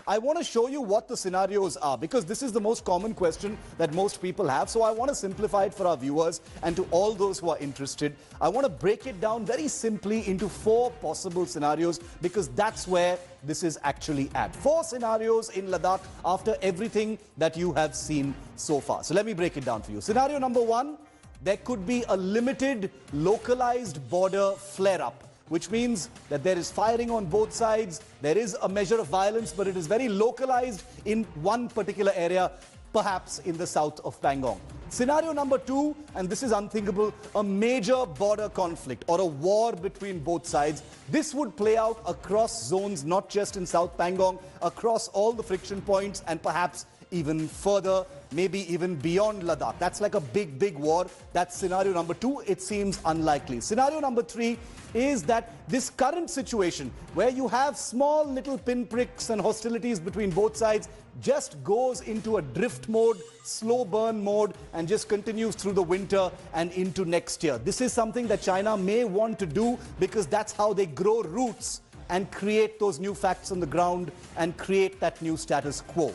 I want to show you what the scenarios are, because this is the most common question that most people have. So I want to simplify it for our viewers and to all those who are interested. I want to break it down very simply into 4 possible scenarios, because that's where this is actually at. 4 scenarios in Ladakh after everything that you have seen so far. So let me break it down for you. Scenario number 1, there could be a limited localized border flare-up, which means that there is firing on both sides, there is a measure of violence, but it is very localized in one particular area, perhaps in the south of Pangong. Scenario number 2, and this is unthinkable, a major border conflict or a war between both sides. This would play out across zones, not just in South Pangong, across all the friction points and perhaps even further, maybe even beyond Ladakh. That's like a big war. That's scenario number 2. It seems unlikely. Scenario number 3 is that this current situation where you have small little pinpricks and hostilities between both sides just goes into a drift mode, slow burn mode, and just continues through the winter and into next year. This is something that China may want to do, because that's how they grow roots and create those new facts on the ground and create that new status quo.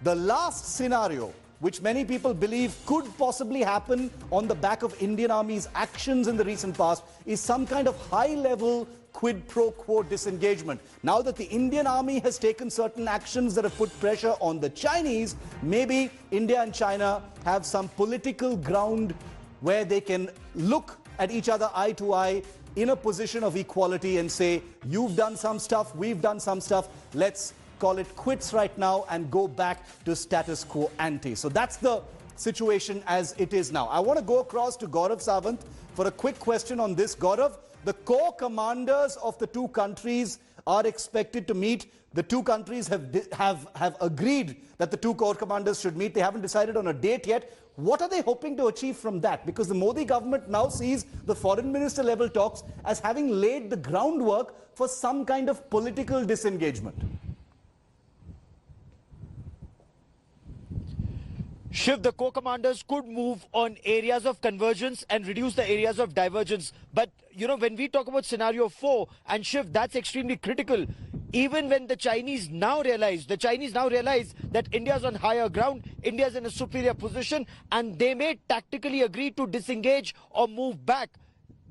The last scenario, which many people believe could possibly happen on the back of Indian Army's actions in the recent past, is some kind of high-level quid pro quo disengagement. Now that the Indian Army has taken certain actions that have put pressure on the Chinese, maybe India and China have some political ground where they can look at each other eye to eye in a position of equality and say, you've done some stuff, we've done some stuff, let's call it quits right now and go back to status quo ante. So that's the situation as it is now. I want to go across to Gaurav Sawant for a quick question on this. Gaurav, the core commanders of the 2 countries are expected to meet. The 2 countries have agreed that the 2 core commanders should meet. They haven't decided on a date yet. What are they hoping to achieve from that? Because the Modi government now sees the foreign minister level talks as having laid the groundwork for some kind of political disengagement. Shiv, the core commanders could move on areas of convergence and reduce the areas of divergence. But, you know, when we talk about scenario 4, and Shiv, that's extremely critical. Even when the Chinese now realize that India's on higher ground, India's in a superior position, and they may tactically agree to disengage or move back.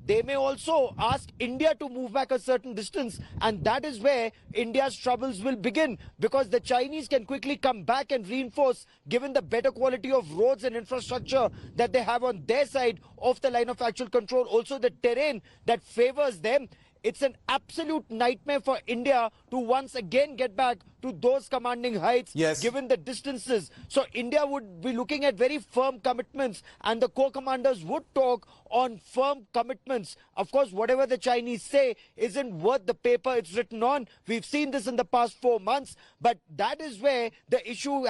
They may also ask India to move back a certain distance, and that is where India's troubles will begin, because the Chinese can quickly come back and reinforce, given the better quality of roads and infrastructure that they have on their side of the line of actual control, also the terrain that favors them. It's an absolute nightmare for India to once again get back to those commanding heights, given the distances. So India would be looking at very firm commitments, and the core commanders would talk on firm commitments. Of course, whatever the Chinese say isn't worth the paper it's written on. We've seen this in the past 4 months, but that is where the issue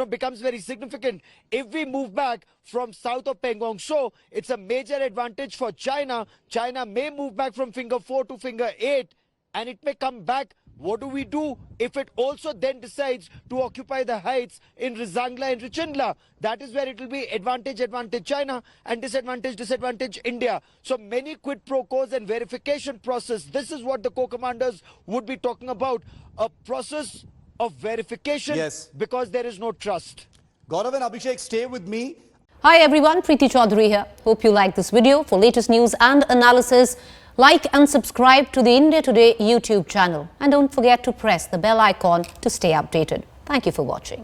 becomes very significant. If we move back from south of Pangong, so it's a major advantage for China. China may move back from finger 4 to finger 8, and it may come back. What do we do if it also then decides to occupy the heights in Rizangla and Richindla? That is where it will be advantage China and disadvantage India. So many quid pro quos and verification process. This is what the core commanders would be talking about. A process of verification, because there is no trust. Gaurav and Abhishek, stay with me. Hi everyone, Preeti Chaudhary here. Hope you like this video. For latest news and analysis, like and subscribe to the India Today YouTube channel. And don't forget to press the bell icon to stay updated. Thank you for watching.